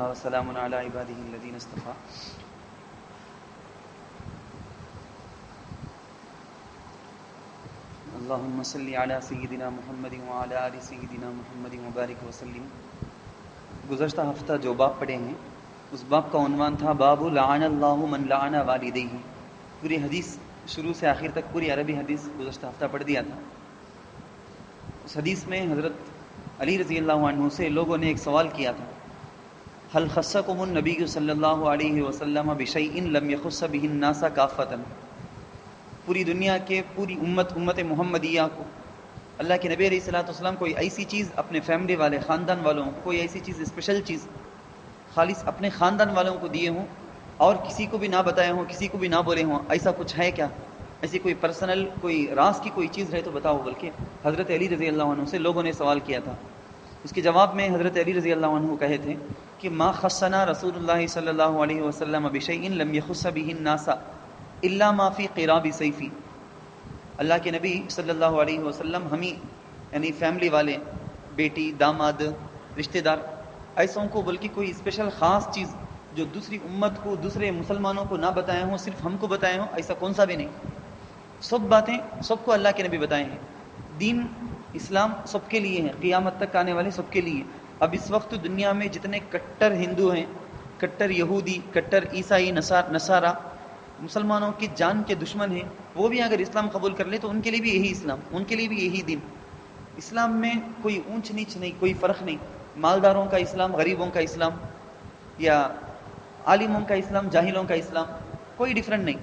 وكفى وسلام على عباده الذين اصطفى. اللهم صل على سيدنا محمد وعلى آل سيدنا محمد وبارك وسلم. گزشتہ ہفتہ جو باب پڑھے ہیں اس باب کا عنوان تھا باب لعن اللہ من لعن والدیہ. پوری حدیث شروع سے آخر تک پوری عربی حدیث گزشتہ ہفتہ پڑھ دیا تھا. اس حدیث میں حضرت علی رضی اللہ عنہ سے لوگوں نے ایک سوال کیا تھا، هل خصکم النبی صلی اللہ علیہ وسلم بشیء لم یخص به الناس کافۃ. پوری دنیا کے پوری امت محمدیہ کو اللہ کے نبی علیہ الصلوۃ والسلام کوئی ایسی چیز اپنے فیملی والے خاندان والوں کو، کوئی ایسی چیز اسپیشل چیز خالص اپنے خاندان والوں کو دیے ہوں اور کسی کو بھی نہ بتائے ہوں، کسی کو بھی نہ بولے ہوں، ایسا کچھ ہے کیا؟ ایسی کوئی پرسنل کوئی راز کی کوئی چیز ہے تو بتاؤ. بلکہ حضرت علی رضی اللہ عنہ سے لوگوں نے سوال کیا تھا. اس کے جواب میں حضرت علی رضی اللہ عنہ کہے تھے کہ ما خصنا رسول اللہ صلی اللہ علیہ وسلم بشیء لم یخص به الناس الا ما فی قراب سیفی. اللہ کے نبی صلی اللہ علیہ وسلم ہمیں یعنی فیملی والے، بیٹی، داماد، رشتہ دار، ایسوں کو بلکہ کوئی اسپیشل خاص چیز جو دوسری امت کو، دوسرے مسلمانوں کو نہ بتائے ہوں، صرف ہم کو بتائے ہوں، ایسا کون سا بھی نہیں. سب باتیں سب کو اللہ کے نبی بتائے ہیں. دین اسلام سب کے لیے ہے، قیامت تک آنے والے سب کے لیے. اب اس وقت دنیا میں جتنے کٹر ہندو ہیں، کٹر یہودی، کٹر عیسائی، نصارہ، مسلمانوں کی جان کے دشمن ہیں، وہ بھی اگر اسلام قبول کر لے تو ان کے لیے بھی یہی اسلام، ان کے لیے بھی یہی دین. اسلام میں کوئی اونچ نیچ نہیں، کوئی فرق نہیں. مالداروں کا اسلام، غریبوں کا اسلام، یا عالموں کا اسلام، جاہلوں کا اسلام، کوئی ڈفرنٹ نہیں.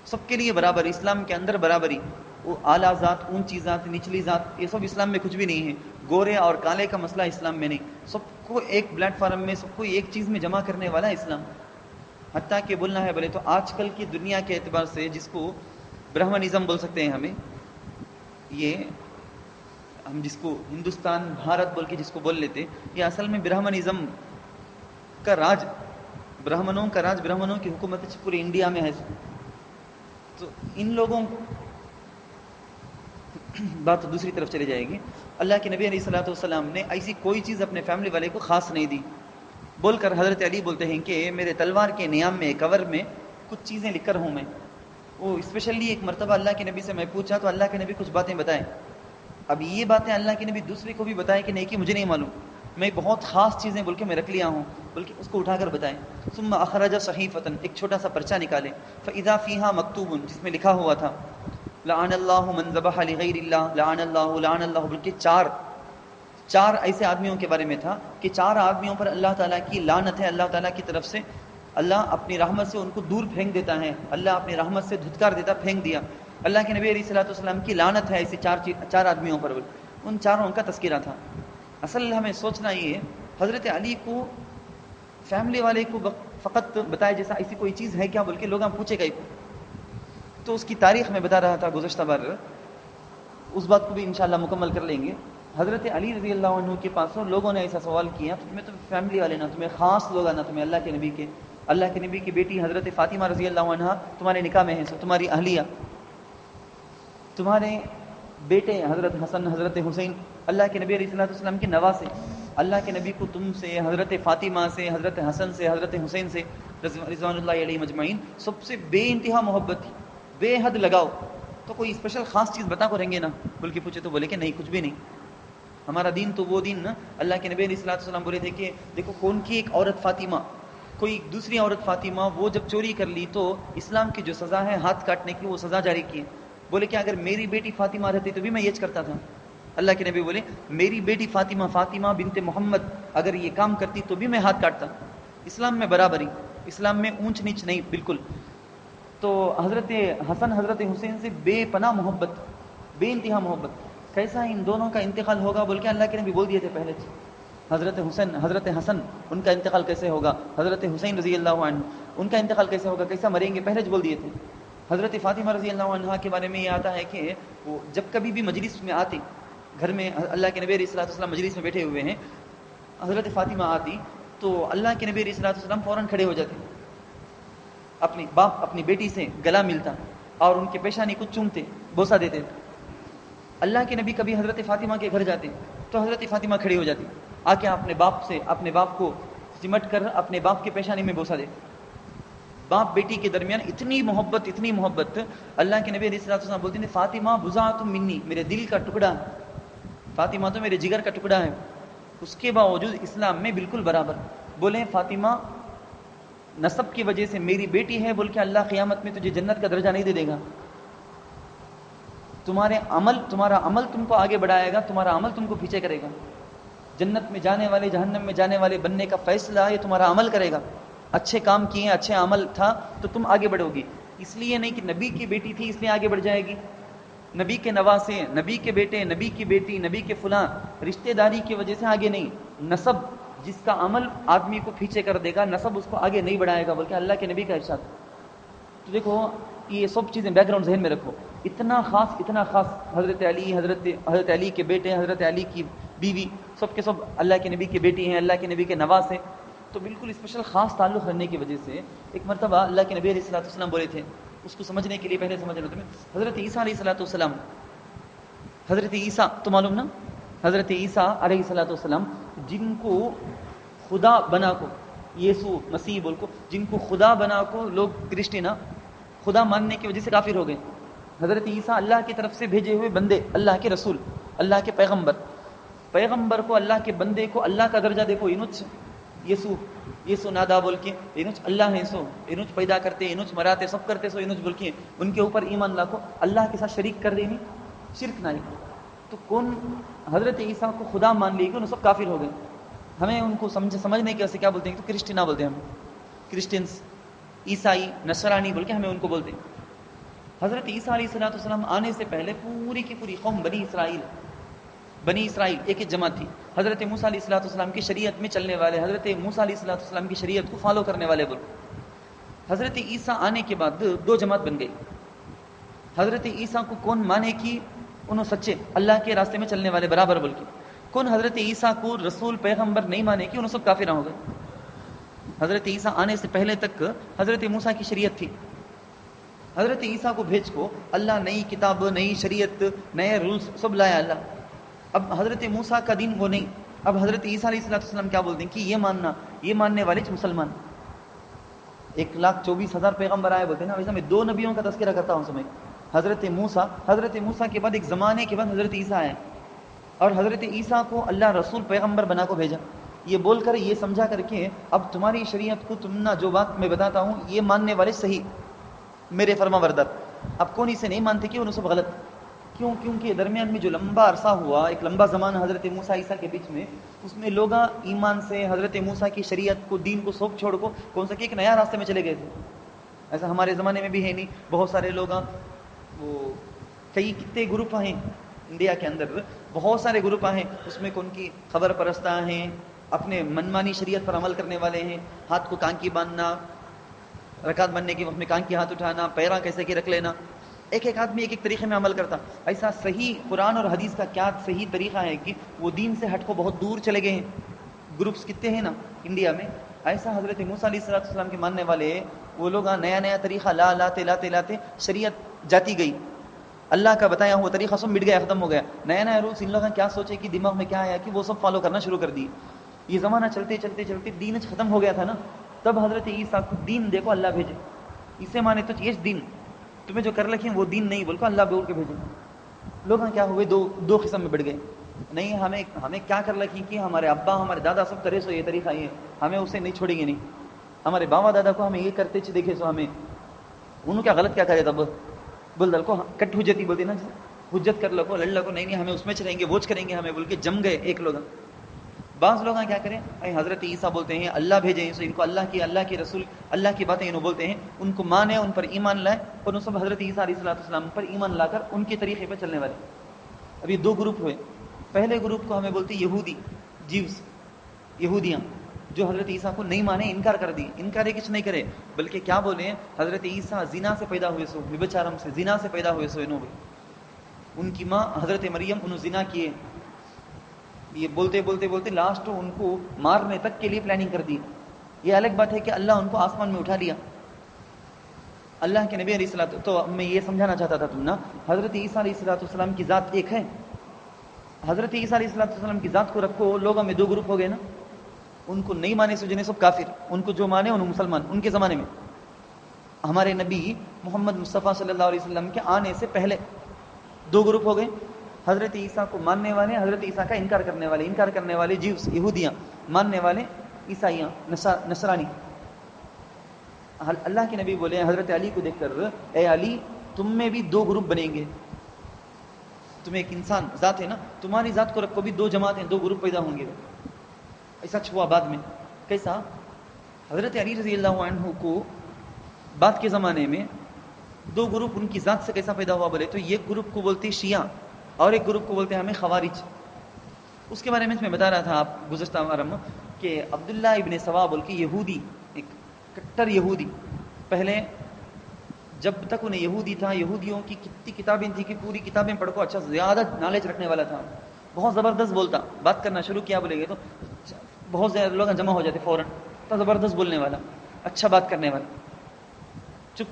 سب کے لیے برابر. اسلام کے اندر برابری. وہ اعلیٰ ذات، اونچی ذات، نچلی ذات، یہ سب اسلام میں کچھ بھی نہیں ہے. گورے اور کالے کا مسئلہ اسلام میں نہیں. سب کو ایک پلیٹ فارم میں، سب کو ایک چیز میں جمع کرنے والا اسلام. حتیٰ کہ بولنا ہے بولے تو آج کل کی دنیا کے اعتبار سے جس کو برہمنزم بول سکتے ہیں ہم جس کو ہندوستان، بھارت بول کے جس کو بول لیتے، یہ اصل میں برہمنزم کا راج، برہمنوں کا راج، برہمنوں کی حکومت پورے انڈیا میں ہے. تو ان لوگوں کو بات دوسری طرف چلی جائے گی. اللہ کے نبی علیہ الصلوۃ والسلام نے ایسی کوئی چیز اپنے فیملی والے کو خاص نہیں دی. بول کر حضرت علی بولتے ہیں کہ میرے تلوار کے نیام میں، کور میں کچھ چیزیں لکھ کر ہوں میں. وہ اسپیشلی ایک مرتبہ اللہ کے نبی سے میں پوچھا تو اللہ کے نبی کچھ باتیں بتائیں. اب یہ باتیں اللہ کے نبی دوسرے کو بھی بتائیں کہ نہیں کہ مجھے نہیں معلوم، میں بہت خاص چیزیں بول کے میں رکھ لیا ہوں، بلکہ اس کو اٹھا کر بتائیں. ثم اخرج صحیفۃ، ایک چھوٹا سا پرچہ نکالے، فاذا فیہا مکتوب، جس میں لکھا ہوا تھا لعن اللہ من ذبح لغیر اللہ، لعن اللہ، بلکہ چار ایسے آدمیوں کے بارے میں تھا کہ 4 آدمیوں پر اللہ تعالیٰ کی لعنت ہے. اللہ تعالیٰ کی طرف سے اللہ اپنی رحمت سے ان کو دور پھینک دیتا ہے، اللہ اپنی رحمت سے دھتکار دیتا، پھینک دیا. اللہ کے نبی علیہ الصلوۃ والسلام کی لعنت ہے ایسے 4 آدمیوں پر. ان 4 کا تذکرہ تھا. اصل ہمیں سوچنا یہ ہے، حضرت علی کو فیملی والے کو فقط بتایا جیسا ایسی کوئی چیز ہے کیا بول کے لوگ پوچھے گئے. تو اس کی تاریخ میں بتا رہا تھا گزشتہ بار، اس بات کو بھی انشاءاللہ مکمل کر لیں گے. حضرت علی رضی اللہ عنہ کے پاسوں لوگوں نے ایسا سوال کیا، تمہیں تو فیملی والے نہ، تمہیں خاص لوگ نہ، تمہیں اللہ کے نبی کی بیٹی حضرت فاطمہ رضی اللہ عنہ تمہارے نکاح میں ہے، تمہاری اہلیہ، تمہارے بیٹے حضرت حسن، حضرت حسین، اللہ کے نبی علیہ السلام کے نواسے. اللہ کے نبی کو تم سے، حضرت فاطمہ سے، حضرت حسن سے، حضرت حسین سے رضوان اللہ علیہ مجمعین سب سے بے انتہا محبت تھی، بے حد لگاؤ. تو کوئی اسپیشل خاص چیز بتا کو رہیں گے نا بول کے پوچھے تو بولے کہ نہیں، کچھ بھی نہیں. ہمارا دین تو وہ دین نا، اللہ کے نبی علیہ السلام بولے تھے کہ دیکھو کون کی ایک عورت فاطمہ، کوئی دوسری عورت فاطمہ، وہ جب چوری کر لی تو اسلام کی جو سزا ہے ہاتھ کاٹنے کی، وہ سزا جاری کی. بولے کہ اگر میری بیٹی فاطمہ رہتی تو بھی میں یہ کرتا تھا. اللہ کے نبی بولے میری بیٹی فاطمہ بنت محمد اگر یہ کام کرتی تو بھی میں ہاتھ کاٹتا. اسلام میں برابری، اسلام میں اونچ نیچ نہیں، بالکل. تو حضرت حسن، حضرت حسین سے بے پناہ محبت، بے انتہا محبت. کیسا ان دونوں کا انتقال ہوگا بول کے اللہ کے نبی بول دیے تھے پہلے. حضرت حسن ان کا انتقال کیسے ہوگا، حضرت حسین رضی اللہ عنہ ان کا انتقال کیسے ہوگا، کیسا مریں گے، پہلے بول دیے تھے. حضرت فاطمہ رضی اللہ عنہ کے بارے میں یہ آتا ہے کہ وہ جب کبھی بھی مجلس میں آتی، گھر میں اللہ کے نبی علیہ الصلوۃ والسلام مجلس میں بیٹھے ہوئے ہیں، حضرت فاطمہ آتی تو اللہ کے نبی علیہ الصلوۃ والسلام فوراً کھڑے ہو جاتے، اپنی بیٹی سے گلا ملتا اور ان کے پیشانی کو چومتے، بوسہ دیتے. اللہ کے نبی کبھی حضرت فاطمہ کے گھر جاتے تو حضرت فاطمہ کھڑی ہو جاتی، آ کے اپنے باپ کو سمٹ کر اپنے باپ کی پیشانی میں بوسا دے. باپ بیٹی کے درمیان اتنی محبت. اللہ کے نبی علیہ الصلوۃ والسلام بولتے ہیں فاطمہ بضاعۃ منی، میرے دل کا ٹکڑا ہے، فاطمہ تو میرے جگر کا ٹکڑا ہے. اس کے باوجود اسلام میں بالکل برابر. بولے فاطمہ نسب کی وجہ سے میری بیٹی ہے بول کے اللہ قیامت میں تجھے جنت کا درجہ نہیں دے گا. تمہارا عمل تم کو آگے بڑھائے گا، تمہارا عمل تم کو پیچھے کرے گا. جنت میں جانے والے جہنم میں جانے والے بننے کا فیصلہ یہ تمہارا عمل کرے گا. اچھے کام کیے، اچھے عمل تھا تو تم آگے بڑھو گی. اس لیے نہیں کہ نبی کی بیٹی تھی اس لیے آگے بڑھ جائے گی. نبی کے نواسے، نبی کے بیٹے، نبی کی بیٹی، نبی کے فلاں رشتہ داری کی وجہ سے آگے نہیں. نسب جس کا عمل آدمی کو پیچھے کر دے گا، نسب اس کو آگے نہیں بڑھائے گا بلکہ اللہ کے نبی کا ارشاد. تو دیکھو یہ سب چیزیں بیک گراؤنڈ ذہن میں رکھو. اتنا خاص حضرت علی کے بیٹے، حضرت علی کی بیوی، سب کے سب اللہ کے نبی کی بیٹی ہیں، اللہ کے نبی کے نواز ہیں. تو بالکل اسپیشل خاص تعلق رہنے کی وجہ سے ایک مرتبہ اللہ کے نبی علیہ الصلوۃ والسلام بولے تھے، اس کو سمجھنے کے لیے پہلے سمجھ لو تمہیں. حضرت عیسیٰ علیہ الصلوۃ والسلام، حضرت عیسیٰ تو معلوم نا، حضرت عیسیٰ علیہ الصلوۃ والسلام جن کو خدا بنا کو، یسوع مسیح بول کو، جن کو خدا بنا کو لوگ کرسچن خدا ماننے کی وجہ سے کافر ہو گئے. حضرت عیسیٰ اللہ کی طرف سے بھیجے ہوئے بندے، اللہ کے رسول، اللہ کے پیغمبر کو، اللہ کے بندے کو اللہ کا درجہ دیکھو. انوچ یسوع نادا بول کے انوچ اللہ ہے، سو انوچ پیدا کرتے، انوچ مراتے، سب کرتے، سو انوچ بول کے ان کے اوپر ایمان لاکھو. اللہ کے ساتھ شریک کر دینی، شرک نہ. تو کون حضرت عیسیٰ کو خدا مان لیے کہ ان سب کافر ہو گئے. ہمیں ان کو سمجھنے کے واسطے کیا بولتے ہیں؟ تو کرسچنا بولتے ہیں، ہم کرسچنس، عیسائی، نصرانی بول کے ہمیں ان کو بولتے ہیں. حضرت عیسیٰ علیہ الصلوۃ والسلام آنے سے پہلے پوری کی پوری قوم بنی اسرائیل ایک جماعت تھی. حضرت موسیٰ علیہ الصلوۃ والسلام کی شریعت میں چلنے والے، حضرت موسیٰ علیہ الصلوۃ والسلام کی شریعت کو فالو کرنے والے بول. حضرت عیسیٰ آنے کے بعد دو جماعت بن گئی. حضرت عیسیٰ کو کون مانے کی انہوں سچے اللہ کے راستے میں چلنے والے برابر بول کے، کون حضرت عیسیٰ کو رسول پیغمبر نہیں مانے کی انہوں سب کافر ہو گئے. حضرت عیسیٰ آنے سے پہلے تک حضرت موسیٰ کی شریعت تھی. حضرت عیسیٰ کو بھیج کو اللہ نئی کتاب، نئی شریعت، نئے رولز سب لایا اللہ. اب حضرت موسیٰ کا دین وہ نہیں. اب حضرت عیسیٰ علیہ السلام کیا بولتے ہیں کہ یہ ماننے والے مسلمان. 1,24,000 پیغمبر آئے بولتے ہیں نا. ویسے میں 2 نبیوں کا تذکرہ کرتا ہوں سمجھ. حضرت موسیٰ کے بعد ایک زمانے کے بعد حضرت عیسیٰ آئے، اور حضرت عیسیٰ کو اللہ رسول پیغمبر بنا کو بھیجا. یہ بول کر، یہ سمجھا کر کے اب تمہاری شریعت کو تم نہ، جو بات میں بتاتا ہوں یہ ماننے والے صحیح میرے فرما بردار. اب کون اسے نہیں مانتے کہ انہوں سب غلط. کیوں؟ کیونکہ درمیان میں جو لمبا عرصہ ہوا، ایک لمبا زمانہ حضرت موسیٰ عیسیٰ کے بیچ میں، اس میں لوگ ایمان سے حضرت موسیٰ کی شریعت کو، دین کو سب چھوڑ کو کون سا کہ ایک نیا راستے میں چلے گئے تھے. ایسا ہمارے زمانے میں بھی ہے نہیں. بہت سارے لوگ، وہ کتنے گروپ ہیں انڈیا کے اندر، بہت سارے گروپ ہیں. اس میں کون کی خبر پرستہ ہیں، اپنے منمانی شریعت پر عمل کرنے والے ہیں. ہاتھ کو کانکی باندھنا، رکعت بننے کے وقت میں کان کی ہاتھ اٹھانا، پیرا کیسے کہ رکھ لینا. ایک آدمی ایک طریقے میں عمل کرتا. ایسا صحیح قرآن اور حدیث کا کیا صحیح طریقہ ہے کہ وہ دین سے ہٹ کو بہت دور چلے گئے ہیں. گروپس کتنے ہیں نا انڈیا میں. ایسا حضرت موسیٰ علیہ السلام کے ماننے والے وہ لوگ نیا طریقہ لاتے شریعت جاتی گئی. اللہ کا بتایا ہوا طریقہ سب مٹ گیا، ختم ہو گیا. نیا رولس ان لوگوں نے کیا سوچے کہ دماغ میں کیا آیا کہ وہ سب فالو کرنا شروع کر دی. یہ زمانہ چلتے دین ختم ہو گیا تھا نا. تب حضرت عیسیٰ کو دین دیکھو اللہ بھیجے. اسے مانے تو یہ دین تمہیں جو کر رکھیں وہ دین نہیں بول کو اللہ بول کے بھیجے. لوگ کیا ہوئے دو قسم میں بڑھ گئے. نہیں ہمیں کیا کر رکھی کہ ہمارے ابا ہمارے دادا سب کرے سو یہ طریقہ یہ ہمیں اسے نہیں چھوڑیں گے. نہیں ہمارے بابا دادا کو ہمیں یہ کرتے دیکھے سو ہمیں انہوں کیا غلط کیا کرے. تب بول دل کو کٹ حجتی بولتے نا، حجت کر لکو لڑ لکو. نہیں ہمیں اس میں چلیں گے، ووچ کریں گے ہمیں بول کے جم گئے ایک لوگ. بعض لوگ کیا کریں، حضرت عیسیٰ بولتے ہیں اللہ بھیجے، ان کو اللہ کی رسول اللہ کی باتیں انہوں بولتے ہیں، ان کو مانے، ان پر ایمان لائے، اور ان سب حضرت عیسیٰ علیہ السلام پر ایمان لا کر ان کے طریقے پر چلنے والے. اب یہ 2 گروپ ہوئے. پہلے گروپ کو ہمیں بولتے یہودی، جیوز، یہودیاں، جو حضرت عیسیٰ کو نہیں مانے، انکار کر دی. انکار کچھ نہیں کرے بلکہ کیا بولے، حضرت عیسیٰ زنا سے پیدا ہوئے سو، وبچارم سے، زنا سے پیدا ہوئے سو. انہوں ان کی ماں حضرت مریم انہوں زنا کیے. یہ بولتے لاسٹ ان کو مارنے تک کے لیے پلاننگ کر دی. یہ الگ بات ہے کہ اللہ ان کو آسمان میں اٹھا لیا. اللہ کے نبی علیہ الصلوۃ، تو میں یہ سمجھانا چاہتا تھا تم نا، حضرت عیسیٰ علیہ السلام کی ذات ایک ہے. حضرت عیسیٰ علیہ السلام کی ذات کو رکھو، لوگوں میں 2 گروپ ہو گئے نا. ان کو نہیں مانے سے جنہیں سب کافر، ان کو جو مانے انہوں مسلمان. ان کے زمانے میں ہمارے نبی محمد مصطفیٰ صلی اللہ علیہ وسلم کے آنے سے پہلے دو گروپ ہو گئے. حضرت عیسیٰ کو ماننے والے، حضرت عیسیٰ کا انکار کرنے والے جیوس یہودیاں، ماننے والے عیسائیاں نصرانی. اللہ کے نبی بولے حضرت علی کو دیکھ کر، اے علی تم میں بھی دو گروپ بنیں گے. تم ایک انسان ذات ہے نا، تمہاری ذات کو رکھو بھی دو جماعتیں، دو گروپ پیدا ہوں گے. ایسا ہوا بعد میں. کیسا؟ حضرت علی رضی اللہ عنہ کو بعد کے زمانے میں دو گروپ ان کی ذات سے کیسا پیدا ہوا بولے تو ایک گروپ کو بولتے شیعہ اور ایک گروپ کو بولتے ہیں ہمیں خوارج. اس کے بارے میں میں بتا رہا تھا آپ گزشتہ مرم کہ عبداللہ ابن سوا بول کے یہودی، ایک کٹر یہودی، پہلے جب تک انہیں یہودی تھا، یہودیوں کی کتنی کتابیں تھیں کہ پوری کتابیں پڑھ کو اچھا زیادہ نالج رکھنے والا تھا، بہت زبردست بولتا. بات کرنا شروع کیا بولے گے تو بہت زیادہ لوگ جمع ہو جاتے فوراً. تو زبردست بولنے والا، اچھا بات کرنے والا، چپ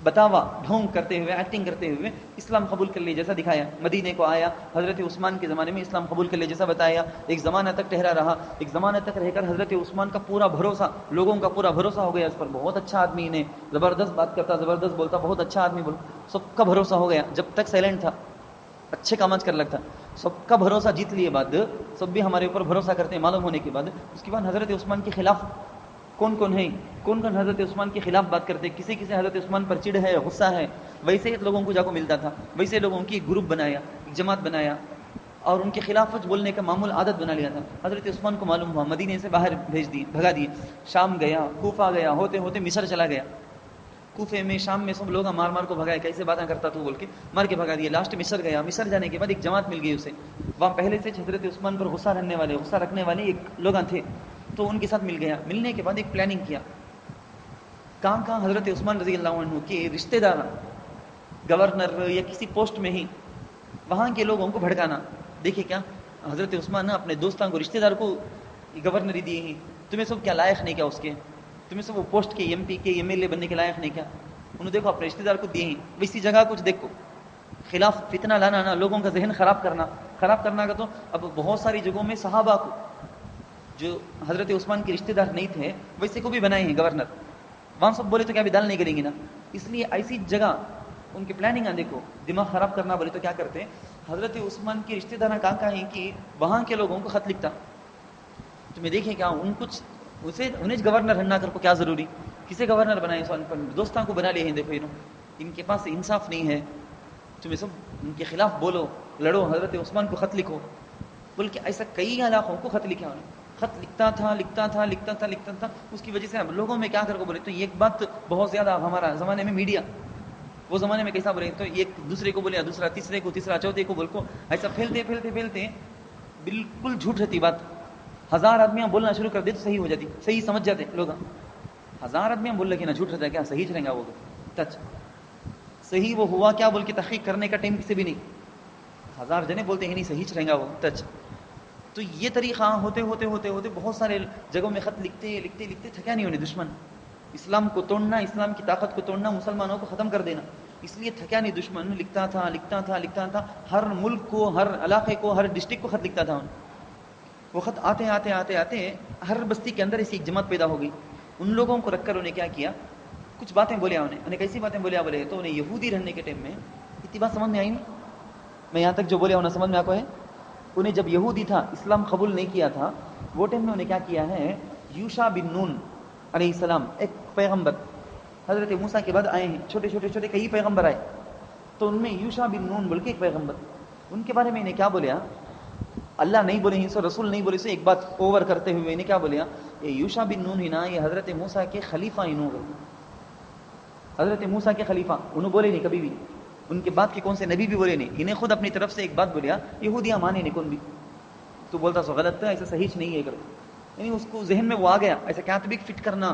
بتاوا ڈھونگ کرتے ہوئے، ایکٹنگ کرتے ہوئے اسلام قبول کر لیا جیسا دکھایا. مدینے کو آیا، حضرت عثمان کے زمانے میں اسلام قبول کر لیا جیسا بتایا. ایک زمانہ تک ٹھہرا رہا، ایک زمانہ تک رہ کر حضرت عثمان کا پورا بھروسہ، لوگوں کا پورا بھروسہ ہو گیا اس پر. بہت اچھا آدمی نے، زبردست بات کرتا، زبردست بولتا، بہت اچھا آدمی بول، سب کا بھروسہ ہو گیا. جب تک سائلنٹ تھا، اچھے کامج کر لگتا، سب کا بھروسہ جیت لیے بعد سب بھی ہمارے اوپر بھروسہ کرتے ہیں معلوم ہونے کے بعد. اس کے بعد حضرت عثمان کے خلاف کون کون ہے، کون کون حضرت عثمان کے خلاف بات کرتے، کسی کسی حضرت عثمان پر چڑ ہے، غصہ ہے، ویسے لوگوں کو جا کو ملتا تھا، ویسے لوگوں کی ایک گروپ بنایا، ایک جماعت بنایا اور ان کے خلاف بولنے کا معمول عادت بنا لیا تھا. حضرت عثمان کو معلوم ہوا، مدینے سے باہر بھیج دیے، بھگا دیے. شام گیا، کوفہ گیا، ہوتے ہوتے مصر چلا گیا. کوفے میں، شام میں سب لوگ مار مار کو بھگائے، کیسے باتیں کرتا تو بول کے مار کے بھگا دیے. لاسٹ مصر گیا. مصر جانے کے بعد ایک جماعت مل گئی اسے، وہاں پہلے سے حضرت عثمان پر غصہ رکھنے والے ایک لوگ تھے، تو ان کے ساتھ مل گیا. ملنے کے بعد ایک پلاننگ کیا، کہاں حضرت عثمان رضی اللہ عنہ کے رشتہ دار، گورنر یا کسی پوسٹ میں ہی، وہاں کے لوگوں کو بھڑکانا. دیکھیں کیا حضرت عثمان نے اپنے دوستوں کو، رشتہ دار کو گورنری دی ہیں، تمہیں سب کیا لائق نہیں کیا اس کے، تمہیں سب وہ پوسٹ کے ایم پی کے ایم ایل اے بننے کے لائق نہیں کیا. انہوں دیکھو اپنے رشتہ دار کو دیے ہیں، اسی جگہ کچھ دیکھو خلاف فتنہ لانا نا، لوگوں کا ذہن خراب کرنا کا. تو اب بہت ساری جگہوں میں صحابہ کو جو حضرت عثمان کے رشتہ دار نہیں تھے ویسے کو بھی بنائے ہیں گورنر. وہاں سب بولے تو کیا بھی دال نہیں کریں گے نا، اس لیے ایسی جگہ ان کی پلاننگ دیکھو، دماغ خراب کرنا بولے تو کیا کرتے. حضرت عثمان کے رشتہ دار کہاں ہیں کہ وہاں کے لوگوں کو خط لکھتا. تمہیں دیکھیں کیا انہیں گورنر ہننا کر کو کیا ضروری، کسے گورنر بنائے، دوستوں کو بنا لیے ہیں. دیکھو ان کے پاس انصاف نہیں ہے، تمہیں سب ان کے خلاف بولو، لڑو، حضرت عثمان کو خط لکھو بول کے. ایسا کئی علاقوں کو خط لکھا انہوں نے. خط لکھتا تھا. اس کی وجہ سے لوگوں میں کیا کر کو بولے تو ایک بات بہت زیادہ ہمارا زمانے میں میڈیا، وہ زمانے میں کیسا بولے تو ایک دوسرے کو بولے، دوسرا تیسرے کو، تیسرا چوتھے کو بول کو، ایسا پھیلتے بالکل جھوٹ رہتی بات. 1000 آدمیاں بولنا شروع کر دے تو صحیح ہو جاتی، صحیح سمجھ جاتے لوگ. 1000 آدمیاں بول لگے نا جھوٹ رہتا ہے کیا صحیح چلیں گا وہ ٹچ صحیح وہ ہوا کیا بول کے تحقیق کرنے کا ٹائم کسی بھی نہیں. 1000 جنے بولتے ہیں نہیں صحیح چلیں گا وہ ٹچ. تو یہ طریقہ ہوتے بہت سارے جگہوں میں خط لکھتے تھکا نہیں ہونے. دشمن اسلام کو توڑنا، اسلام کی طاقت کو توڑنا، مسلمانوں کو ختم کر دینا، اس لیے تھکا نہیں. دشمن لکھتا تھا ہر ملک کو، ہر علاقے کو، ہر ڈسٹرکٹ کو خط لکھتا تھا. وہ خط آتے ہر بستی کے اندر ایسی ایک جماعت پیدا ہو گئی. ان لوگوں کو رکھ کر انہیں کیا کیا، کچھ باتیں بولیا انہیں کیسی باتیں بولیا بولے تو انہیں یہودی رہنے کے ٹائم میں اتنی بات سمجھ میں آئی نہیں. میں یہاں تک جو بولیا انہیں سمجھ میں آپ کو ہے. انہیں جب یہودی تھا، اسلام قبول نہیں کیا تھا، وہ ٹائم میں انہیں کیا کیا ہے، یوشع بن نون علیہ السلام ایک پیغمبر حضرت موسیٰ کے بعد آئے ہیں، چھوٹے کئی پیغمبر آئے، تو ان میں یوشع بن نون بول کے ایک پیغمبر، ان کے بارے میں انہیں کیا بولیا، اللہ نہیں بولے ہیں سو، رسول نہیں بولے سو، ایک بات اوور کرتے ہوئے انہیں کیا بولیا، یہ یوشع بن نون ہی نا، یہ حضرت موسیٰ کے خلیفہ انہوں گئے، حضرت موسیٰ کے خلیفہ انہوں بولے نہیں کبھی بھی. ان کے بعد کے کون سے نبی بھی بولے نہیں. انہیں خود اپنی طرف سے ایک بات بولیا، یہودیاں مانے نہیں کون بھی. تو بولتا سو غلط تھا، ایسا صحیح نہیں ہے کرو. یعنی اس کو ذہن میں وہ آ گیا، ایسا کیا تبھی فٹ کرنا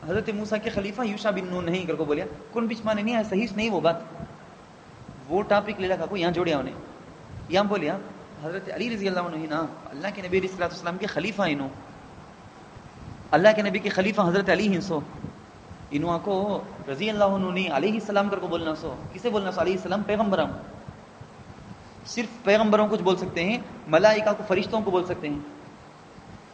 حضرت موسیٰ کے خلیفہ یوشع بن نون نہیں کر کو بولیا، کون بیچ مانے نہیں ہے، صحیح نہیں وہ بات. وہ ٹاپک لے لگا کو یہاں جوڑیا انہیں، یہاں بولیا حضرت علی رضی اللہ عنہ نا اللہ کے نبی علیہ السلام کے خلیفہ انہوں، اللہ کے نبی کے خلیفہ حضرت علی ہیں سو، انہوں کو رضی اللہ عنہ نے علیہ السلام کر کو بولنا سو. کسے بولنا سو؟ علیہ السلام پیغمبروں، صرف پیغمبروں کو بول سکتے ہیں، ملائکہ کو، فرشتوں کو بول سکتے ہیں.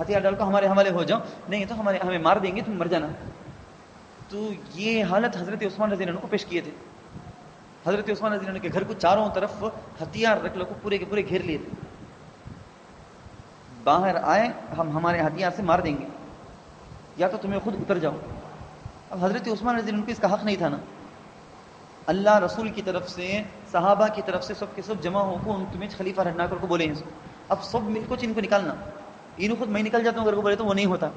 ہتھیار ڈال کو ہمارے حوالے ہو جاؤ، نہیں تو ہمیں مار دیں گے، تم مر جانا. تو یہ حالت حضرت عثمان رضی اللہ عنہ کو پیش کیے تھے. حضرت عثمان رضی اللہ عنہ کے گھر کو چاروں طرف ہتھیار رکھ لو کو پورے کے پورے گھیر لیے تھے. باہر آئے ہم ہمارے ہتھیار سے مار دیں گے، یا تو تمہیں خود اتر جاؤ. اب حضرت عثمان رضی اللہ عنہ کو اس کا حق نہیں تھا نا. اللہ رسول کی طرف سے، صحابہ کی طرف سے سب کے سب جمع ہو کو تمہیں خلیفہ رہنا کر کو بولے ہیں. اب سب مل کو ان کو نکالنا، انہوں خود میں نکل جاتا ہوں اگر کو بولے تو وہ نہیں ہوتا،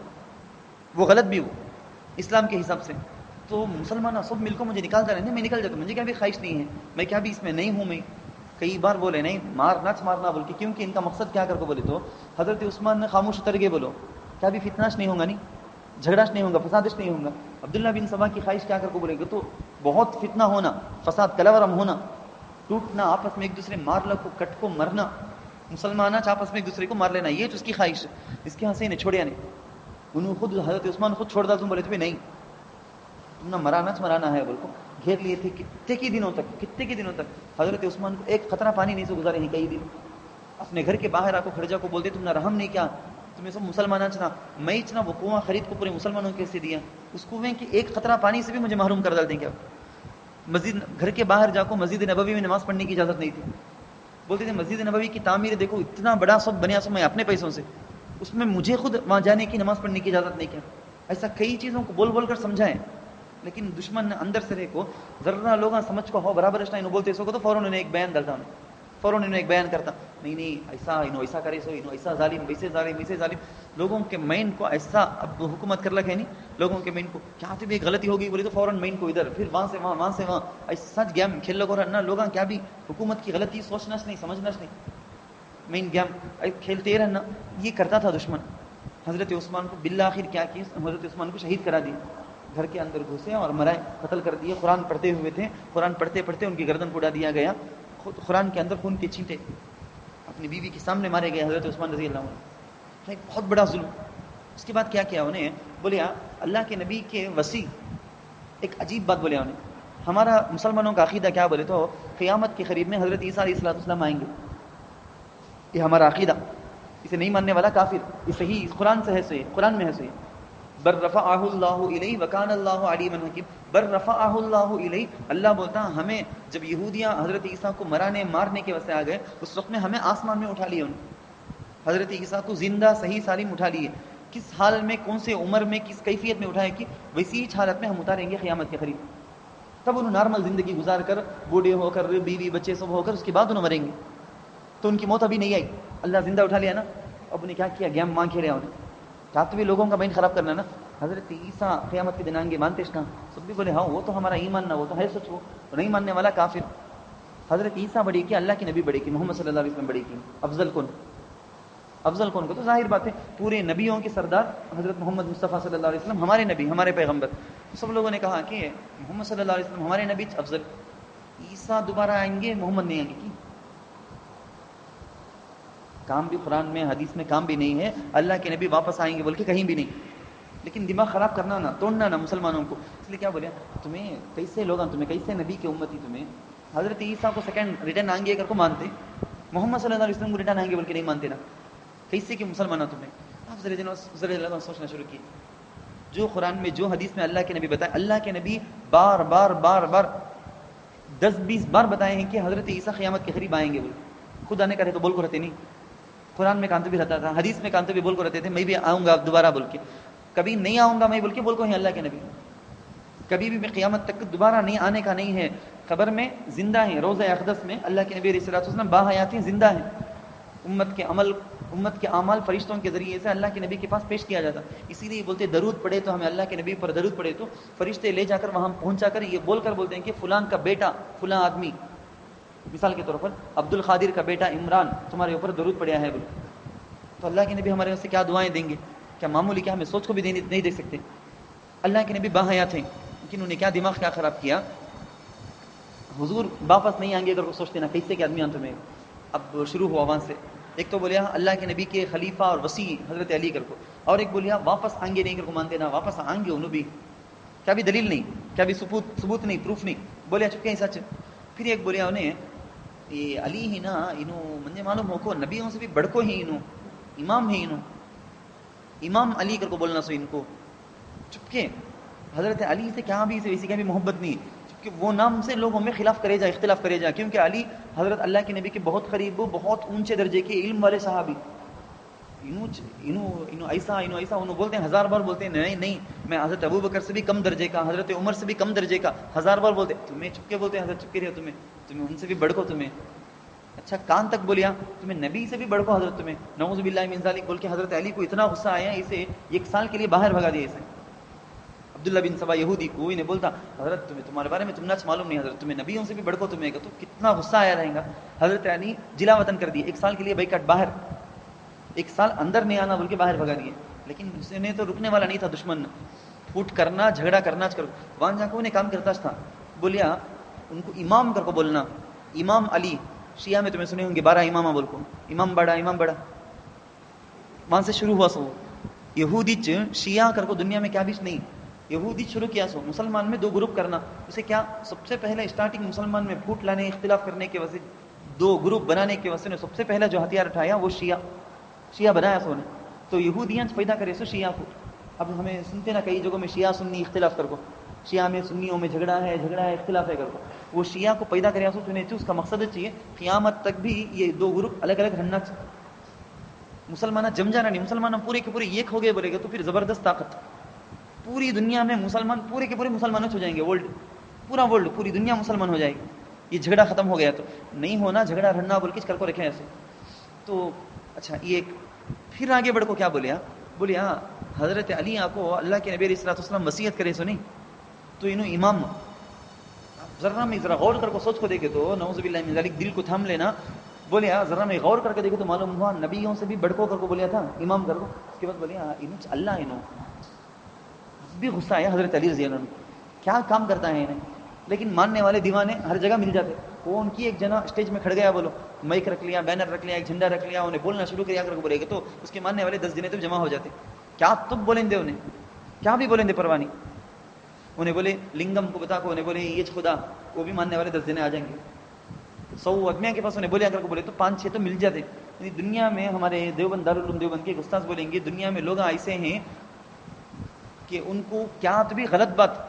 وہ غلط بھی ہو اسلام کے حساب سے. تو مسلمان سب مل کو مجھے نکالتا رہنے، میں نکل جاتا ہوں، مجھے کیا بھی خواہش نہیں ہے، میں کیا بھی اس میں نہیں ہوں. میں کئی بار بولے نہیں مارنا بول کے، کیونکہ ان کا مقصد کیا کر کو بولے تو حضرت عثمان نے خاموش اتر گئے، بولو کیا بھی فتناش نہیں ہوگا، نہیں جھگڑاش نہیں ہوگا، فسادش نہیں ہوگا. عبداللہ بن سبا کی خواہش کیا کر کو بولے گا تو بہت فتنہ ہونا، فساد کلورم ہونا، ٹوٹنا، آپس میں ایک دوسرے مار لو کو، کٹ کو مرنا، مسلمان آپس میں ایک دوسرے کو مار لینا، یہ تو اس کی خواہش. اس کے ہاں سے چھوڑیا نہیں. انہوں خود حضرت عثمان خود چھوڑ دا. تم بولے تھے نہیں تم نہ مرانا ہے بول کو گھیر لیے تھے. کتنے کی دنوں تک حضرت عثمان کو ایک قطرہ پانی نہیں سے گزارے ہیں. کئی دن اپنے گھر کے باہر آ کو کھڑ جا کو بولتے تم نہ رحم نہیں کیا، تمہیں سب مسلمان چنا، میں چنا وہ کنواں خرید کو پورے مسلمانوں کے سے دیا، اس کنویں کے ایک قطرہ پانی سے بھی مجھے محروم کر ڈالتے ہیں کیا. مسجد گھر کے باہر جا کو مسجد نبوی میں نماز پڑھنے کی اجازت نہیں تھی. بولتے تھے مسجد نبوی کی تعمیر دیکھو اتنا بڑا سب بنیا سب میں اپنے پیسوں سے، اس میں مجھے خود وہاں جانے کی نماز پڑھنے کی اجازت نہیں کیا. ایسا کئی چیزوں کو بول کر سمجھائیں، لیکن دشمن نے اندر سے رہے کو ذرا لوگ سمجھ کو ہو برابر نہیں بولتے سو کو تو فوراً انہیں ایک بیان ڈالتا ہوں، فوراً انہیں ایک بیان کرتا نہیں ایسا کرے سو ایسا ظالم ویسے ظالم. لوگوں کے مین کو ایسا اب حکومت کر لگے نہیں، لوگوں کے مین کو کیا تو بھی غلطی ہوگی بولی تو فوراً مین کو ادھر، پھر وہاں سے وہاں ایسا گیم کھیل لگو رہنا. لوگاں کیا بھی حکومت کی غلطی سوچنا نہیں سمجھنا نہیں، مین گیم کھیلتے رہنا. یہ کرتا تھا دشمن. حضرت عثمان کو بالآخر کیا کی، حضرت عثمان کو شہید کرا دیا، گھر کے اندر گھسے اور مرائے، قتل کر دیے. قرآن پڑھتے ہوئے تھے، قرآن پڑھتے ان کی گردن کو اڑا دیا گیا. قرآن کے اندر خون کے چھینٹے اپنی بیوی کے سامنے مارے گئے حضرت عثمان رضی اللہ عنہ. ایک بہت بڑا ظلم. اس کے بعد کیا کیا انہیں بولیا اللہ کے نبی کے وسیع ایک عجیب بات بولیا انہیں. ہمارا مسلمانوں کا عقیدہ کیا بولے تو قیامت کے قریب میں حضرت عیسیٰ علیہ السلام آئیں گے. یہ ہمارا عقیدہ، اسے نہیں ماننے والا کافر. یہ صحیح قرآن سے ہے، صحیح قرآن میں ہے، صحیح بر رفعہ اللہ الیہ وکان اللہ علیما حکیم. بر رفعہ اللہ الیہ، اللہ بولتا ہمیں جب یہودیاں حضرت عیسیٰ کو مارنے کے واسطے آ گئے، اس وقت میں ہمیں آسمان میں اٹھا لیا. حضرت عیسیٰ کو زندہ صحیح سالم اٹھا لیے. کس حال میں، کون سے عمر میں، کس کیفیت میں اٹھائے کہ ویسی حالت میں ہم اتاریں گے قیامت کے قریب. تب انہوں نارمل زندگی گزار کر بوڑھے ہو کر بیوی بچے سب ہو کر اس کے بعد انہوں مریں گے. تو ان کی موت ابھی نہیں آئی، اللہ زندہ اٹھا لیا نا. اب انہیں کیا کیا، گیم ماں کھیلے انہیں. چاہتے بھی لوگوں کا مائنڈ خراب کرنا نا. حضرت عیسیٰ قیامت کے دن آئیں گے، مانتے نا؟ سب بھی بولے ہاں وہ تو ہمارا ایمان نہ، وہ تو ہے سچ، وہ نہیں ماننے والا کافر. حضرت عیسیٰ بڑے کی، اللہ کی نبی بڑے کی، محمد صلی اللہ علیہ وسلم بڑے کی. افضل کون کو تو ظاہر بات ہے پورے نبیوں کے سردار حضرت محمد مصطفیٰ صلی اللہ علیہ وسلم ہمارے نبی، ہمارے پیغمبر. سب لوگوں نے کہا کہ محمد صلی اللہ علیہ وسلم ہمارے نبی افضل. عیسیٰ دوبارہ آئیں گے، محمد نہیں آئیں گے. کی کام بھی قرآن میں حدیث میں کام بھی نہیں ہے اللہ کے نبی واپس آئیں گے بول کے کہیں بھی نہیں. لیکن دماغ خراب کرنا نہ، توڑنا نہ مسلمانوں کو. اس لیے کیا بولے تمہیں کیسے لوگ، تمہیں کیسے نبی کی امتی، تمہیں حضرت عیسیٰ کو سیکنڈ ریٹرن آئیں گے کر کو مانتے، محمد صلی اللہ علیہ وسلم کو ریٹرن آئیں گے بول کے نہیں مانتے نا. کیسے کہ مسلمان تمہیں. آپ ذرا سوچنا شروع کیے جو قرآن میں جو حدیث میں اللہ کے نبی بتائے. اللہ کے نبی بار بار 10-20 بار بتائے ہیں کہ حضرت عیسیٰ قیامت کے قریب آئیں گے بول. خود آنے کا رہے تو بول کو رہتے نہیں، قرآن میں کانتے بھی رہتا تھا، حدیث میں کانتے بھی بول کو رہتے تھے میں بھی آؤں گا دوبارہ بول کے. کبھی نہیں آؤں گا میں بول کے بول کو ہیں اللہ کے نبی. کبھی بھی میں قیامت تک دوبارہ نہیں آنے کا نہیں ہے. قبر میں زندہ ہیں، روضہ اقدس میں اللہ کے نبی علیہ الصلوۃ والسلام باحیات ہیں، زندہ ہیں. امت کے اعمال فرشتوں کے ذریعے سے اللہ کے نبی کے پاس پیش کیا جاتا. اسی لیے بولتے درود پڑھے تو ہمیں اللہ کے نبی پر درود پڑھے تو فرشتے لے جا کر وہاں پہنچا کر یہ بول کر بولتے ہیں کہ فلان کا بیٹا فلاں آدمی، مثال کے طور پر عبد القادر کا بیٹا عمران تمہارے اوپر درود پڑھیا ہے بول. تو اللہ کے نبی ہمارے سے کیا دعائیں دیں گے، کیا معمولی، کیا ہمیں سوچ کو بھی نہیں دے سکتے. اللہ کے نبی باحیات ہیں، لیکن انہوں نے کیا دماغ کیا خراب کیا. حضور واپس نہیں آئیں گے اگر وہ سوچتے نا کیسے کہ آدمی تمہیں. اب شروع ہوا وہاں سے. ایک تو بولیا اللہ کے نبی کے خلیفہ اور وسیع حضرت علی کر کو، اور ایک بولیا واپس آئیں گے نہیں کر کو مانتے نا، واپس آئیں گے انہوں بھی، کیا بھی دلیل نہیں، کیا بھی ثبوت نہیں، پروف نہیں. بولیا چپکے ہی سچ. پھر ایک بولیا انہیں یہ علی ہی نا انہوں مجھے معلوم ہو کو نبیوں سے بھی بڑھ کو ہی انہوں امام ہی انہوں. امام علی کر کو بولنا سو ان کو چپکے حضرت علی سے کیا بھی اسی کا بھی محبت نہیں کہ وہ نام سے لوگوں میں خلاف کرے جا اختلاف کرے جا کیونکہ علی حضرت اللہ کے نبی کے بہت قریب بہت اونچے درجے کے علم والے صحابی ایسا انہوں بولتے ہیں 1000 بار بولتے ہیں نہیں میں حضرت ابو بکر سے بھی کم درجے کا حضرت عمر سے بھی کم درجے کا 1000 بار بولتے تمہیں چپکے بولتے ہیں حضرت چپکے رہے تمہیں ان سے بھی بڑھو تمہیں اچھا کان تک بولیا تمہیں نبی سے بھی بڑھو حضرت تمہیں نعوذ باللہ من ذالک بول کے حضرت علی کو اتنا غصہ آیا اسے 1 سال کے لیے باہر بھگا دیا اسے عبداللہ بن سبا یہودی کو انہیں بولتا حضرت تمہارے بارے میں تمہیں معلوم نہیں حضرت تمہیں نبیوں سے بھی بڑھو تمہیں تو کتنا غصہ آیا رہے گا حضرت علی جلا وطن کر دی 1 سال کے لیے بیکٹ باہر 1 سال اندر نہیں آنا بول کے باہر بھگا دیے لیکن اس نے تو رکنے والا نہیں تھا دشمن پھوٹ کرنا جھگڑا کرنا وہاں جا کے انہیں کام کرتا تھا بولیا ان کو امام کر کو بولنا امام علی شیعہ میں تمہیں سنے ہوں گے 12 امامہ بول کو امام بڑا وہاں سے شروع ہوا سو یہودی شیعہ کر کو دنیا میں کیا بھی نہیں یہودی شروع کیا سو مسلمان میں 2 گروپ کرنا اسے کیا سب سے پہلے اسٹارٹنگ مسلمان میں پھوٹ لانے اختلاف کرنے کے وجہ 2 گروپ بنانے کے وجہ سب سے پہلا جو ہتھیار اٹھایا وہ شیعہ بنایا سو نے تو یہودیاں پیدا کرے سو شیعہ کو اب ہمیں سنتے نا کئی جگہوں میں شیعہ سنی اختلاف کر کو شیعہ میں سنیوں میں جھگڑا ہے اختلاف ہے کر کو وہ شیعہ کو پیدا کرے سو چنے اس کا مقصد چاہیے قیامت تک بھی یہ 2 گروپ الگ الگ رہنا چاہیے مسلمان جم جانا نہیں مسلمان پورے کے پورے ایک ہو گئے بولے گا تو پھر زبردست طاقت پوری دنیا میں مسلمان پورے کے پورے مسلمان ہو جائیں گے پورا ورلڈ پوری دنیا مسلمان ہو جائے گی یہ جھگڑا ختم ہو گیا تو نہیں ہونا جھگڑا رہنا بول کے کر کو رکھے ایسے تو اچھا یہ پھر آگے بڑھ کو کیا بولیا حضرت علی کو اللہ کے نبی علیہ الصلوۃ والسلام وصیت کرے سو نہیں تو امام ذرا غور کر کو سوچ کو دیکھے تو نعوذ باللہ من ذالک دل کو تھام لینا بولیا ذرا میں غور کر کے دیکھے تو معلوم ہوا نبیوں سے بھی بڑکو کر کو بولیا تھا امام کر کو اس کے بعد بولیا اللہ بھی غصہ آیا حضرت علی رضی اللہ عنہ کیا کام کرتا ہے انہیں لیکن ماننے والے دیوانے ہر جگہ مل جاتے کون کی ایک جنا اسٹیج میں کھڑ گیا بولو مائک رکھ لیا بینر رکھ لیا ایک جھنڈا رکھ لیا انہیں بولنا شروع کیا کر کے بولے گا تو اس کے ماننے والے 10 جنے تو جمع ہو جاتے کیا تب بولیں دے انہیں کیا بھی بولیں دے پروانی انہیں بولے لنگم کو بتا کو انہیں بولے یہ خدا وہ بھی ماننے والے 10 جنے آ جائیں گے 100 اگمیاں کے پاس انہیں بولے اگر کو بولے تو 5-6 تو مل جاتے دنیا میں ہمارے دیوبند دارالعلوم دیوبند کے استاد بولیں گے دنیا میں لوگ ایسے ہیں کہ ان کو کیا تو بھی غلط بات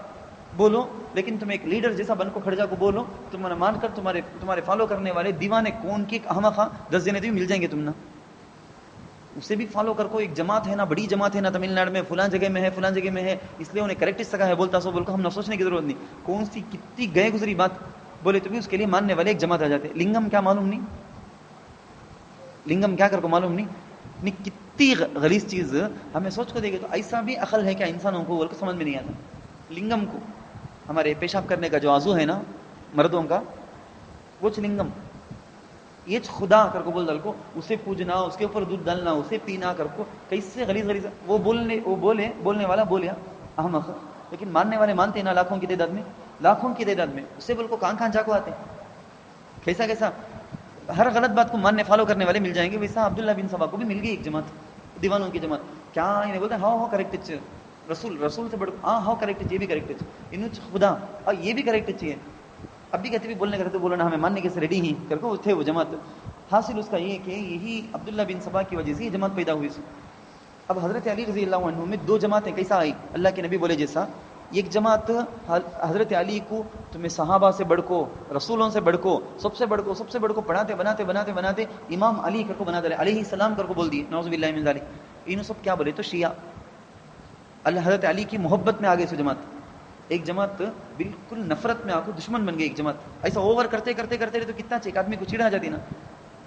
بولو لیکن تم ایک لیڈر جیسا بن کو کھڑ جا کو بولو تمہارا مان کر تمہارے فالو کرنے والے دیوانے کون کی احمقہ 10 جنے تو مل جائیں گے تم نا اسے بھی فالو کر کو ایک جماعت ہے نا بڑی جماعت ہے نا تمل ناڈو میں فلاں جگہ میں ہے اس لیے انہیں کریکٹ سکا ہے بولتا سو بول کو ہم نہ سوچنے کی ضرورت نہیں کون سی کتنی گئے گزری بات بولے تو بھی اس کے لیے ماننے والے ایک جماعت آ جاتے لنگم کیا معلوم نہیں لنگم کیا کر کو معلوم نہیں کتنی غلیظ چیز ہمیں سوچ کو دے گے تو ایسا بھی عقل ہے کیا انسانوں کو بول کو سمجھ میں نہیں آتا لنگم کو ہمارے پیشاب کرنے کا جو عضو ہے نا مردوں کا وہ لنگم یہ خدا کر کو بول ڈال کو اسے پوجنا اس کے اوپر دودھ ڈالنا اسے پینا کر کو کیسے غلیظ وہ بولنے والا بولیا احمق لیکن ماننے والے مانتے ہیں نا لاکھوں کی تعداد میں اسے بول کو کہاں جا کو آتے ہیں کیسا ہر غلط بات کو ماننے فالو کرنے والے مل جائیں گے ویسا عبداللہ بن سبا کو بھی مل گئی ایک جماعت دیوانوں کی جماعت کیا انہیں بولتے ہیں ہاں کریکٹ رسول سے بڑھ ہاں کریکٹ یہ بھی کریکٹ انہوں خدا اور یہ بھی کریکٹ چاہیے اب بھی کہتے بھی بولنے کرتے بولنا ہمیں ماننے کے سے ریڈی ہی کر کے تھے وہ جماعت حاصل اس کا یہ کہ یہی عبداللہ بن سبا کی وجہ سے یہ جماعت پیدا ہوئی اب حضرت علی رضی اللہ عنہ میں 2 جماعتیں کیسا آئی اللہ کے نبی بولے جیسا ایک جماعت حضرت علی کو تمہیں صحابہ سے بڑھ کو رسولوں سے بڑھ کو سب سے بڑھ کو پڑھاتے بناتے امام علی کر کو بنا دے علیہ السلام کر کو بول دیے نعوذ باللہ من ذالک انہوں سب کیا بولے تو شیعہ اللہ حضرت علی کی محبت میں آگے سے ایک جماعت بالکل نفرت میں آ کو دشمن بن گئی ایک جماعت ایسا اوور کرتے رہے تو کتنا ایک آدمی کو چڑھا جاتی نا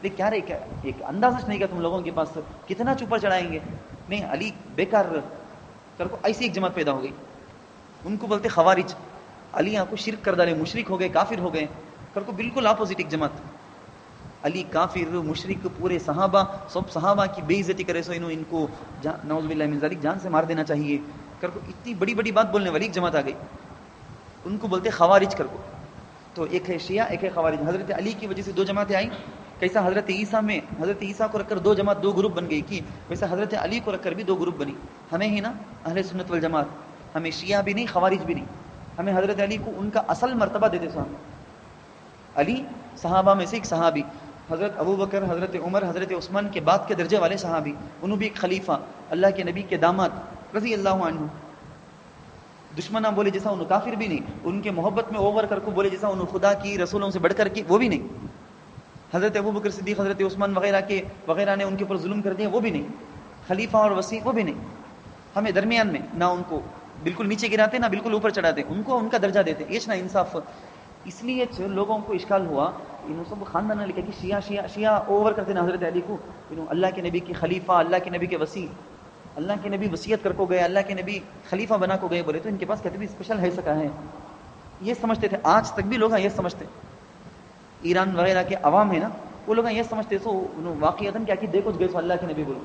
لیکن کیا رہے ایک اندازہ نہیں کیا تم لوگوں کے پاس کتنا چوپر چڑھائیں گے نہیں علی بیکار کر کو ایسی ایک جماعت پیدا ہو گئی ان کو بولتے خوارج علی کو شرک کر ڈالے مشرک ہو گئے کافر ہو گئے کر کو بالکل اپوزٹ ایک جماعت علی کافر مشرک پورے صحابہ سب صحابہ کی بے عزتی کرے سو ان کو نعوذ باللہ من ذالک جان سے مار دینا چاہیے کر کو اتنی بڑی بات بولنے والی ایک جماعت آ گئی ان کو بولتے خوارج کر کو تو ایک ہے شیعہ ایک ہے خوارج حضرت علی کی وجہ سے 2 جماعتیں آئیں کیسا حضرت عیسیٰ کو رکھ کر 2 جماعت 2 گروپ بن گئی کی ویسا حضرت علی کو رکھ کر بھی 2 گروپ بنی ہمیں ہی نا اہل سنت والجماعت ہمیں شیعہ بھی نہیں خوارج بھی نہیں ہمیں حضرت علی کو ان کا اصل مرتبہ دیتے سو علی صحابہ میں سے ایک صحابی حضرت ابو بکر حضرت عمر حضرت عثمان کے بعد کے درجے والے صحابی انہوں بھی ایک خلیفہ اللہ کے نبی کے داماد رضی اللہ عنہ دشمنہ بولے جیسا انہوں کافر بھی نہیں, ان کے محبت میں اوور کر کو بولے جیسا انہوں خدا کی رسولوں سے بڑھ کر کی وہ بھی نہیں, حضرت ابوبکر صدیق حضرت عثمان وغیرہ نے ان کے اوپر ظلم کر دیا وہ بھی نہیں, خلیفہ اور وسیع وہ بھی نہیں, ہمیں درمیان میں نہ ان کو بالکل نیچے گراتے نہ بالکل اوپر چڑھاتے, ان کو ان کا درجہ دیتے, یہ نہ انصاف. اس لیے لوگوں کو اشکال ہوا, انہوں سب خاندان نے لکھا کہ شیعہ اوور کرتے نا حضرت علی کو, اللہ کے نبی کی خلیفہ, اللہ کے نبی کے وسیع, اللہ کے نبی وصیت کر کو گئے, اللہ کے نبی خلیفہ بنا کو گئے, بولے تو ان کے پاس کتنی اسپیشل ہے سکا ہے, یہ سمجھتے تھے. آج تک بھی لوگ یہ سمجھتے, ایران وغیرہ کے عوام ہے نا وہ لوگ یہ سمجھتے سو واقعیتاً کیا کہ دیکھو گئے سو اللہ کے نبی بولو,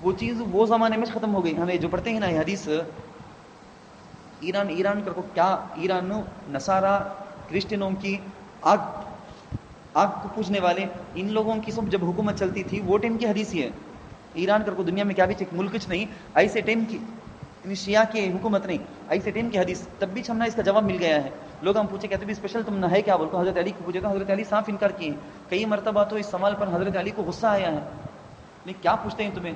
وہ چیز وہ زمانے میں ختم ہو گئی. ہمیں جو پڑھتے ہیں نا یہ حدیث, ایران کر کو کیا, ایران نصارہ کرسچنوں کی آگ کو پوجنے والے ان لوگوں کی سب جب حکومت چلتی تھی وہ ٹائم کی حدیث ہی ہے. ایران کر کو دنیا میں کیا بھی ملک نہیں ایسے ٹائم کی شیعہ کی حکومت نہیں, ایسے ٹائم کی حدیث. تب بھی ہمیں اس کا جواب مل گیا ہے. لوگ ہم پوچھے کہتے بھی اسپیشل تم نہ ہے کیا بول کو حضرت علی کو پوچھے تو حضرت علی صاف انکار کیے ہیں. کئی مرتبہ تو اس سوال پر حضرت علی کو غصہ آیا ہے, نہیں کیا پوچھتے ہیں تمہیں,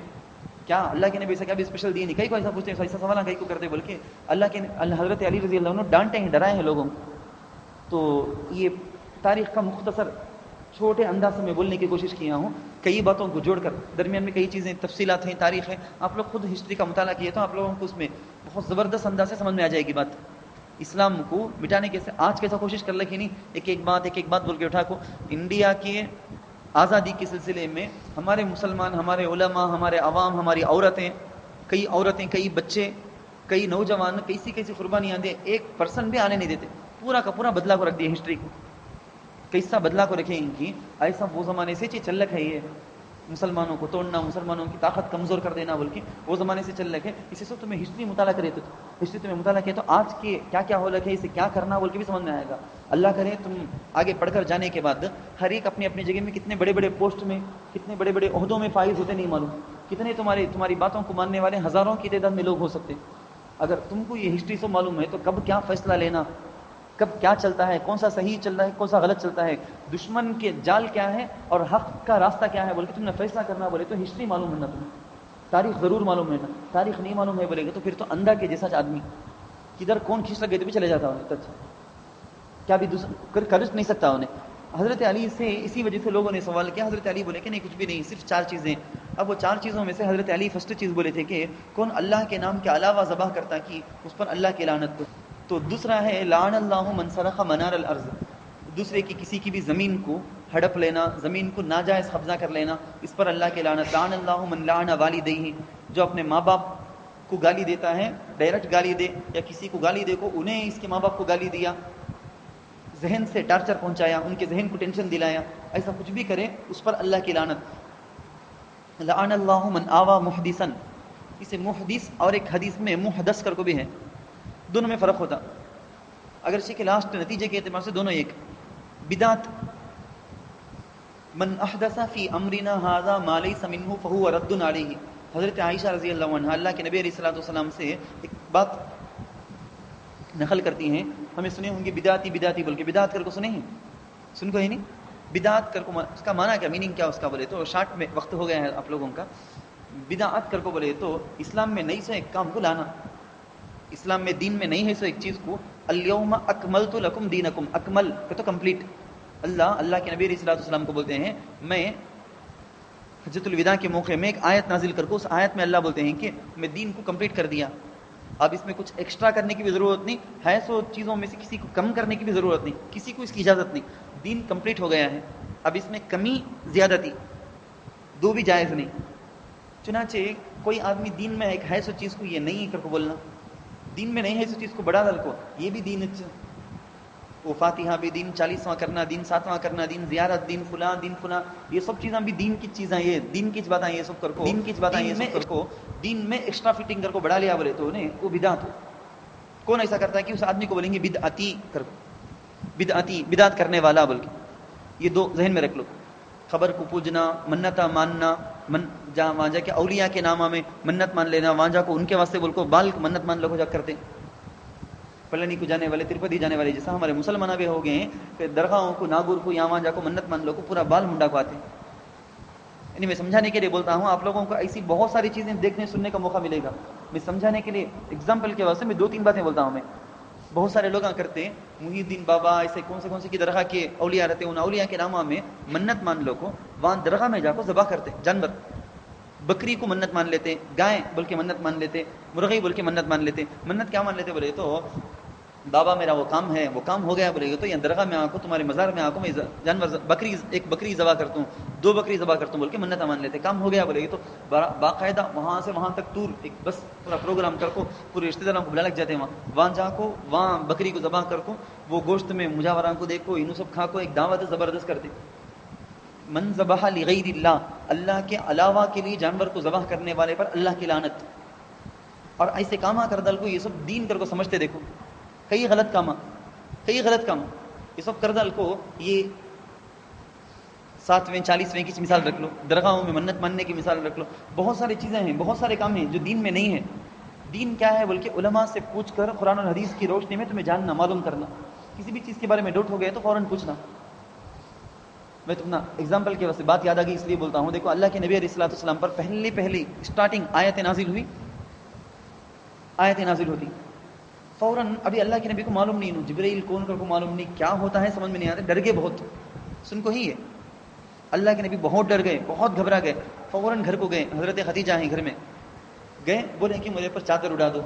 کیا اللہ کے نبی سے کیا بھی اسپیشل دیے نہیں, کئی کو ایسا پوچھتے ہیں, ایسا سوال کئی کو کرتے بول کے اللہ کے حضرت علی رضی اللہ عنہ ڈانٹے ہیں, ڈرائے ہیں لوگوں. تو یہ تاریخ کا مختصر چھوٹے انداز سے میں بولنے کی کوشش کیا ہوں, کئی باتوں کو جوڑ کر, درمیان میں کئی چیزیں تفصیلات ہیں, تاریخ ہے, آپ لوگ خود ہسٹری کا مطالعہ کیے تو آپ لوگوں کو اس میں بہت زبردست انداز سے سمجھ میں آ جائے گی بات. اسلام کو مٹانے کے آج کیسا کوشش کر لکھی نہیں, ایک ایک بات بول کے اٹھا کو. انڈیا کے آزادی کے سلسلے میں ہمارے مسلمان, ہمارے علماء, ہمارے عوام, ہماری عورتیں, کئی بچے, کئی نوجوان کیسی قربانیاں دے, 1% بھی آنے نہیں دیتے, پورا کا پورا بدلا کو رکھ دیا ہسٹری کو. کیسا بدلا کو رکھے ان کی, ایسا وہ زمانے سے چل رکھا ہے, یہ مسلمانوں کو توڑنا, مسلمانوں کی طاقت کمزور کر دینا بول کے وہ زمانے سے چل رکھے. اسی سے تمہیں ہسٹری مطالعہ کرے تو ہسٹری تمہیں مطالعہ کیا تو آج کے کیا کیا ہو رکھے, اسے کیا کرنا بول کے بھی سمجھ میں آئے گا. اللہ کرے تم آگے پڑھ کر جانے کے بعد ہر ایک اپنی اپنی جگہ میں کتنے بڑے بڑے پوسٹ میں, کتنے بڑے بڑے عہدوں میں فائز ہوتے نہیں معلوم, کتنے تمہاری باتوں کو ماننے والے ہزاروں کی تعداد میں لوگ ہو سکتے. اگر تم کو یہ ہسٹری سے معلوم ہے تو کب کیا فیصلہ لینا, کب کیا چلتا ہے, کون سا صحیح چل رہا ہے, کون سا غلط چلتا ہے, دشمن کے جال کیا ہے اور حق کا راستہ کیا ہے بول کے تم نے فیصلہ کرنا بولے تو ہسٹری معلوم ہے نا, تمہیں تاریخ ضرور معلوم ہے نا. تاریخ نہیں معلوم ہے بولے گا تو پھر تو اندھا کے جیسا آدمی کدھر کون کھینچ لگے تو بھی چلے جاتا انہیں, کیا بھی کر نہیں سکتا انہیں. حضرت علی سے اسی وجہ سے لوگوں نے سوال کیا, حضرت علی بولے کہ نہیں کچھ بھی نہیں, صرف 4 چیزیں. اب وہ 4 چیزوں میں سے حضرت علی فرسٹ چیز بولے تھے کہ کون اللہ کے نام کے علاوہ ذبح کرتا کہ اس پر اللہ کی لعنت کو. تو دوسرا ہے لعن اللہ من سرق منار الارض, دوسرے کی کسی کی بھی زمین کو ہڑپ لینا, زمین کو ناجائز قبضہ کر لینا, اس پر اللہ کی لعنت. لعن اللہ من لعن والدیہ, جو اپنے ماں باپ کو گالی دیتا ہے, ڈائریکٹ گالی دے یا کسی کو گالی دے کو انہیں اس کے ماں باپ کو گالی دیا, ذہن سے ٹارچر پہنچایا, ان کے ذہن کو ٹینشن دلایا, ایسا کچھ بھی کرے اس پر اللہ کی لعنت. لعن اللہ من آوا محدثا, اسے محدث اور ایک حدیث میں محدث کر کو بھی ہے, دونوں میں فرق ہوتا. اگرچہ کہ لاسٹ نتیجے کے اعتبار سے دونوں ایک. بدعت, من احدث فی امرنا ھذا ما لیس منہ فہو رد علیہ. حضرت عائشہ رضی اللہ عنہا اللہ کے نبی علیہ الصلوۃ والسلام سے ایک بات نقل کرتی ہیں, ہمیں سنے ہوں گے بدعتی بول کے, بدعت کر کو سنے ہیں, سن کو ہی نہیں. بدعت کر کو اس کا معنی کیا, میننگ کیا اس کا بولے تو شارٹ میں وقت ہو گیا ہے آپ لوگوں کا. بدعت کر کو بولے تو اسلام میں نہیں سے ایک کام کو لانا, اسلام میں دین میں نہیں ہے سو ایک چیز کو. الیوم اکملت لکم دینکم, اکمل تو کمپلیٹ. اللہ کے نبی علیہ الصلوۃ والسلام کو بولتے ہیں, میں حجۃ الوداع کے موقع میں ایک آیت نازل کر کو, اس آیت میں اللہ بولتے ہیں کہ میں دین کو کمپلیٹ کر دیا. اب اس میں کچھ ایکسٹرا کرنے کی بھی ضرورت نہیں ہے, سو چیزوں میں سے کسی کو کم کرنے کی بھی ضرورت نہیں, کسی کو اس کی اجازت نہیں. دین کمپلیٹ ہو گیا ہے, اب اس میں کمی زیادتی دو بھی جائز نہیں. چنانچہ کوئی آدمی دین میں ایک ہے سو چیز کو یہ نہیں کر کو بولنا, دین میں نہیں ہے سو چیز کو بڑا ڈال کو یہ بھی دین, وہ فاتحہ بھی دین, 40واں کرنا دین, 7واں کرنا دین, زیارت دین, فلاں, یہ سب چیزیں بھی دین کی چیزیں, یہ دین کی باتیں, یہ سب کر کو دین کی باتیں, یہ سب کر کو دین میں ایکسٹرا فٹنگ کر کو بڑھا لیا بولے تو انہیں وہ بدعت ہو. کون ایسا کرتا ہے کہ اس آدمی کو بولیں گے بدعتی کر کو, بدعت کرنے والا بول کے. یہ دو ذہن میں رکھ لو. خبر کو پوجنا, منتا ماننا, جہاں وہاں جا کے اولیاء کے نامہ میں منت مان لینا, وہاں جا کو ان کے واسطے بول کو بال منت مان لوگ جا کرتے, پلنی کو جانے والے, تروپتی جانے والے, جیسا ہمارے مسلمان بھی ہو گئے ہیں کہ درگاہوں کو, ناگور کو, یہاں وہاں جا کو منت مان لو کو پورا بال منڈا کو آتے. یعنی میں سمجھانے کے لیے بولتا ہوں، آپ لوگوں کو ایسی بہت ساری چیزیں دیکھنے سننے کا موقع ملے گا. میں سمجھانے کے لیے اگزامپل کے واسطے میں 2-3 باتیں بولتا ہوں. میں بہت سارے لوگ کرتے ہیں محی الدین بابا ایسے کون سے کی درگاہ کے اولیاء رہتے ہیں، ان اولیاء کے نامہ میں منت مان لو کو وہاں درگاہ میں جا کو ذبح کرتے جانور. بکری کو منت مان لیتے، گائے بول کے منت مان لیتے، مرغی بول کے منت مان لیتے. منت کیا مان لیتے بولے تو بابا میرا وہ کام ہے، وہ کام ہو گیا بولے گا تو یہاں درگاہ میں آ کو تمہارے مزار میں آ کو میں جانور ایک بکری ذبح کرتا ہوں، 2 بکری ذبح کرتا ہوں بول کے منت مان لیتے. کام ہو گیا بولے گا تو باقاعدہ وہاں سے وہاں تک ٹور ایک بس پورا پروگرام کر کو پورے رشتے داروں کو بلا لگ جاتے ہیں. وہاں جا کو وہاں بکری کو ذبح کر کو وہ گوشت میں مجاوراں کو دیکھو انہوں سب کھا کو ایک دعوت زبردست کرتے. من ذبح لغیر اللہ، اللہ کے علاوہ کے لیے جانور کو ذبح کرنے والے پر اللہ کی لعنت. اور ایسے کاما کر دل کو یہ سب دین کر کو سمجھتے دیکھو کئی غلط کام یہ سب کر دل کو. یہ 7ویں 40ویں کی مثال رکھ لو، درگاہوں میں منت ماننے کی مثال رکھ لو. بہت ساری چیزیں ہیں، بہت سارے کام ہیں جو دین میں نہیں ہے. دین کیا ہے بلکہ علماء سے پوچھ کر قرآن اور حدیث کی روشنی میں تمہیں جاننا معلوم کرنا. کسی بھی چیز کے بارے میں ڈاؤٹ ہو گیا تو فوراً پوچھنا. میں تمہیں ایگزامپل کے واسطے بات یاد آ گئی اس لیے بولتا ہوں. دیکھو اللہ کے نبی علیہ الصلوۃ والسلام پر پہلی اسٹارٹنگ آیت نازل ہوتی فوراً. ابھی اللہ کے نبی کو معلوم نہیں، جبرائیل کون کو معلوم نہیں، کیا ہوتا ہے سمجھ میں نہیں آتا، ڈر گئے بہت. سن کو ہی ہے اللہ کے نبی بہت ڈر گئے، بہت گھبرا گئے. فوراً گھر کو گئے، حضرت خدیجہ ہیں گھر میں، گئے بولے کہ میرے پر چادر اڑا دو،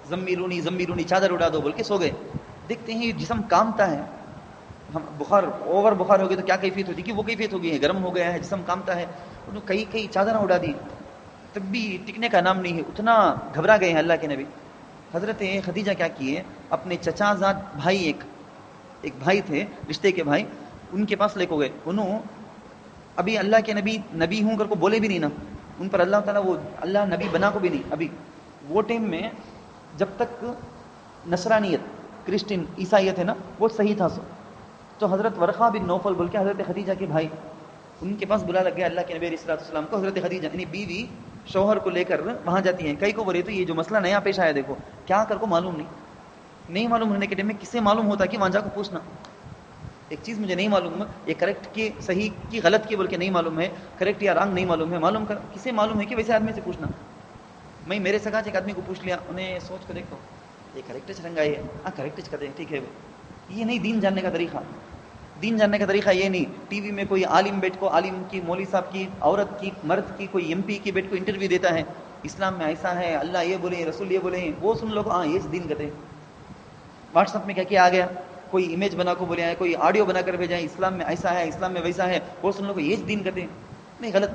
زمیلونی چادر اڑا دو بول کے سو گئے. دیکھتے ہیں جسم کامتا ہے، ہم بخار ہو گیا تو کیا کیفیت ہوتی کہ وہ کیفیت ہو گئی ہے، گرم ہو گیا ہے، جسم کامتا ہے. انہوں کئی چادر اڑا دی، تب بھی ٹکنے کا نام نہیں ہے، اتنا گھبرا گئے ہیں اللہ کے نبی. حضرت خدیجہ کیا کیے، اپنے چچا زاد بھائی ایک بھائی تھے رشتے کے بھائی، ان کے پاس لے کو گئے. انہوں ابھی اللہ کے نبی ہوں کر کو بولے بھی نہیں نا، ان پر اللہ تعالیٰ وہ اللہ نبی بنا کو بھی نہیں. ابھی وہ ٹائم میں جب تک نصرانیت کرسچن عیسائیت ہے نا وہ صحیح تھا. تو حضرت ورقہ بن نوفل بول کے حضرت خدیجہ کے بھائی، ان کے پاس بلا لگ گیا اللہ کے نبی علیہ الصلوۃ والسلام کو. حضرت خدیجہ یعنی بیوی شوہر کو لے کر وہاں جاتی ہیں. کئی کو بولے تو یہ جو مسئلہ نیا پیش آیا دیکھو کیا کر کو معلوم نہیں معلوم ہونے کے ٹائم میں کسے معلوم ہوتا کہ وہاں جا کو پوچھنا. ایک چیز مجھے نہیں معلوم، یہ کریکٹ کی صحیح کی غلط کی بول کے نہیں معلوم ہے، کریکٹ یا رانگ نہیں معلوم ہے، معلوم کر کسے معلوم ہے کہ ویسے آدمی سے پوچھنا. میں میرے سگا ایک آدمی کو پوچھ لیا، انہیں سوچ کر دیکھو یہ کریکٹ رنگا ہے، کریکٹ کرتے ہیں ٹھیک ہے. یہ نہیں دین جاننے کا طریقہ. دین جاننے کا طریقہ یہ نہیں ٹی وی میں کوئی عالم بیٹھ کو، عالم کی مولوی صاحب کی، عورت کی، مرد کی، کوئی ایم پی کی بیٹھ کو انٹرویو دیتا ہے، اسلام میں ایسا ہے، اللہ یہ بولے، رسول یہ بولے، وہ سن لو ہاں یہ دین کہتے ہیں. واٹس ایپ میں کیا آ گیا، کوئی امیج بنا کو بولے ہیں، کوئی آڈیو بنا کر بھیجا ہے، اسلام میں ایسا ہے، اسلام میں ویسا ہے، وہ سن لو یہ دین کہتے ہیں. نہیں، غلط.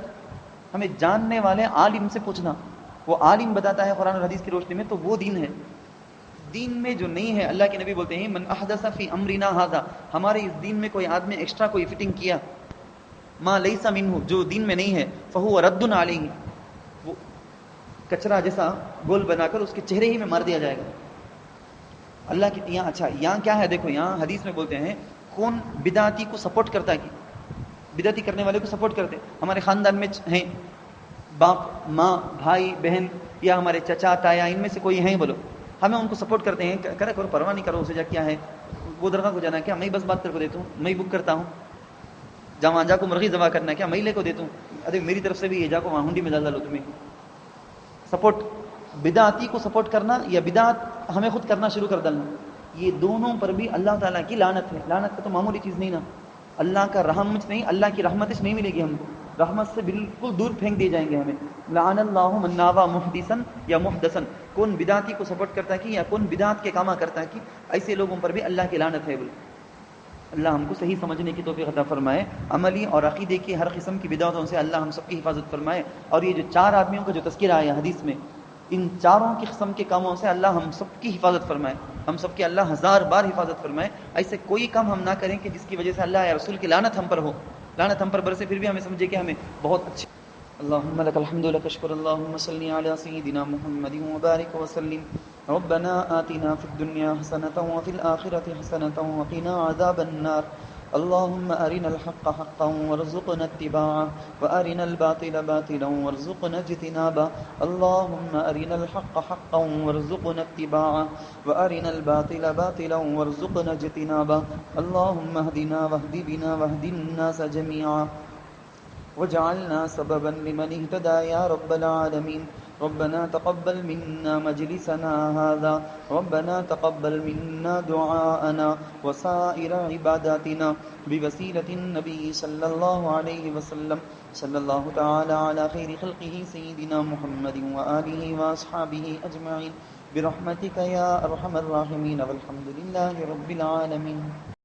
ہمیں جاننے والے عالم سے پوچھنا، وہ عالم بتاتا ہے قرآن اور حدیث کی روشنی میں تو وہ دین ہے. دین میں جو نہیں ہے، اللہ کے نبی بولتے ہیں من احدث فی امرنا ھذا، ہمارے اس دین میں کوئی آدمی ایکسٹرا کوئی فٹنگ کیا، ما لیس منہ، جو دین میں نہیں ہے، فہو رد علیہ، وہ کچرا جیسا گول بنا کر اس کے چہرے ہی میں مار دیا جائے گا. اللہ کی یہاں اچھا یہاں کیا ہے دیکھو، یہاں حدیث میں بولتے ہیں کون بدعتی کو سپورٹ کرتا ہے، کہ بدعتی کرنے والے کو سپورٹ کرتے. ہمارے خاندان میں ہیں باپ ماں بھائی بہن یا ہمارے چچا تایا، ان میں سے کوئی ہیں بولو، ہمیں ان کو سپورٹ کرتے ہیں، کرے کرو پرواہ نہیں کرو، اسے جا کیا ہے وہ درگاہ کو جانا ہے کیا، میں بس بات کر کو دیتا ہوں، میں بک کرتا ہوں، جا وہاں جا کو مرغی ذبح کرنا ہے کیا، میں لے کو دیتا ہوں، ارے میری طرف سے بھی یہ جا کو وہاں ہنڈی میں ڈال دو. تمہیں سپورٹ بدعتی کو سپورٹ کرنا یا بدعت ہمیں خود کرنا شروع کر ڈالنا، یہ دونوں پر بھی اللہ تعالیٰ کی لعنت ہے. لعنت کا تو معمولی چیز نہیں نا، اللہ کا رحمت نہیں، اللہ کی رحمت نہیں ملے گی ہم کو، رحمت سے بالکل دور پھینک دیے جائیں گے ہمیں. لعن اللہ من ناوى محدثا یا محدثا، کون بدعتی کو سپورٹ کرتا ہے کہ یا کون بدعت کے کامہ کرتا ہے کہ ایسے لوگوں پر بھی اللہ کی لعنت ہے. اللہ ہم کو صحیح سمجھنے کی توفیق عطا فرمائے، عملی اور عقیدے کی ہر قسم کی بدعتوں سے اللہ ہم سب کی حفاظت فرمائے. اور یہ جو 4 آدمیوں کا جو تذکرہ آیا حدیث میں، ان چاروں کی قسم کے کاموں سے اللہ ہم سب کی حفاظت فرمائے، ہم سب کی اللہ 1000 بار حفاظت فرمائے. ایسے کوئی کام ہم نہ کریں کہ جس کی وجہ سے اللہ یا رسول کی لعنت ہم پر ہو. لعنت ہم پر برسے پھر بھی ہمیں سمجھے کہ ہمیں بہت اچھی. اللهم لك الحمد لك الشكر، اللهم صل على سيدنا محمد وبارك وسلم. ربنا آتنا في الدنيا حسنة وفي الآخرة حسنة وقنا عذاب النار. اللهم أرنا الحق حقا وارزقنا اتباعه وأرنا الباطل باطلا وارزقنا اجتنابه. اللهم أرنا الحق حقا وارزقنا اتباعه وأرنا الباطل باطلا وارزقنا اجتنابه. اللهم اهدنا واهد بنا واهد الناس جميعا. وجعلنا سببا لمن اهتدى يا رب العالمين. ربنا تقبل منا مجلسنا هذا، ربنا تقبل منا دعاءنا وسائر عباداتنا بوسيلة النبي صلى الله عليه وسلم. صلى الله تعالى على خير خلقه سيدنا محمد وآله وأصحابه أجمعين برحمتك يا أرحم الراحمين، والحمد لله رب العالمين.